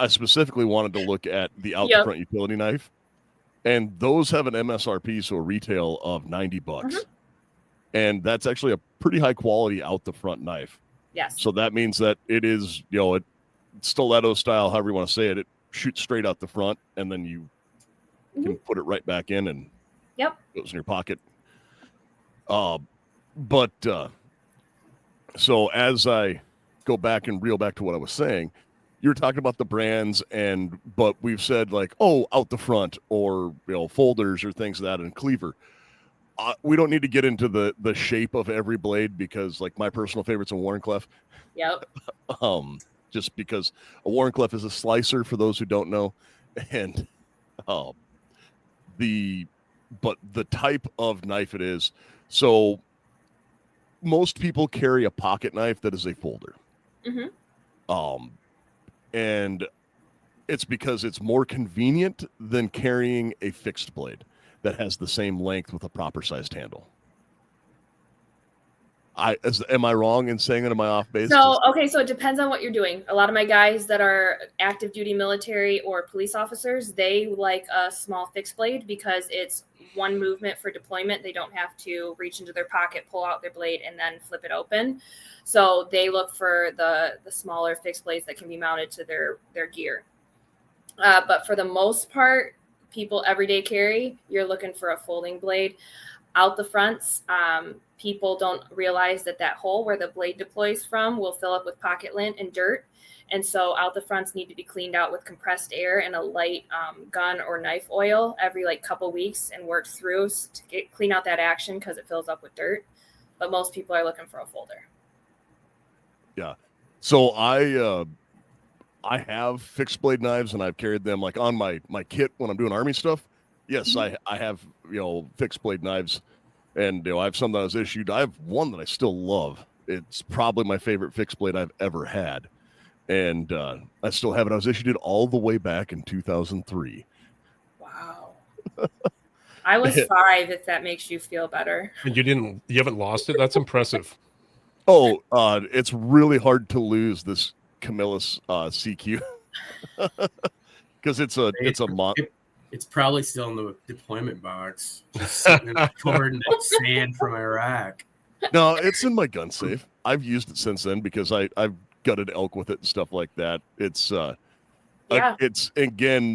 I specifically wanted to look at the out the front utility knife, and those have an MSRP, so a retail of $90, and that's actually a pretty high quality out the front knife. Yes. So that means that it is, it's stiletto style, however you want to say it. It shoots straight out the front, and then you can put it right back in, and Yep. goes in your pocket. So as I go back and reel back to what I was saying, you're talking about the brands, but we've said like, out the front, or folders or things like that, and cleaver. We don't need to get into the shape of every blade, because like my personal favorite's a Warncliffe. Yep. Just because a Warncliffe is a slicer, for those who don't know, and the type of knife it is. So most people carry a pocket knife that is a folder. And it's because it's more convenient than carrying a fixed blade that has the same length with a proper sized handle. Am I wrong in saying that? Am I off base? So it depends on what you're doing. A lot of my guys that are active duty military or police officers, they like a small fixed blade because it's one movement for deployment. They don't have to reach into their pocket, pull out their blade, and then flip it open. So they look for the smaller fixed blades that can be mounted to their gear. But for the most part, people everyday carry, you're looking for a folding blade. Out the fronts, people don't realize that hole where the blade deploys from will fill up with pocket lint and dirt. And so out the fronts need to be cleaned out with compressed air and a light gun or knife oil every couple weeks, and worked through to clean out that action because it fills up with dirt. But most people are looking for a folder. Yeah. So I have fixed blade knives, and I've carried them like on my kit when I'm doing Army stuff. Yes, I have, fixed blade knives, and I have some that I was issued. I have one that I still love. It's probably my favorite fixed blade I've ever had, and I still have it. I was issued it all the way back in 2003. Wow. I was 5, if that makes you feel better. And you haven't lost it? That's impressive. It's really hard to lose this Camillus CQ because it's a It's probably still in the deployment box, just sitting in covered in sand from Iraq. No, it's in my gun safe. I've used it since then because I've gutted elk with it and stuff like that. It's again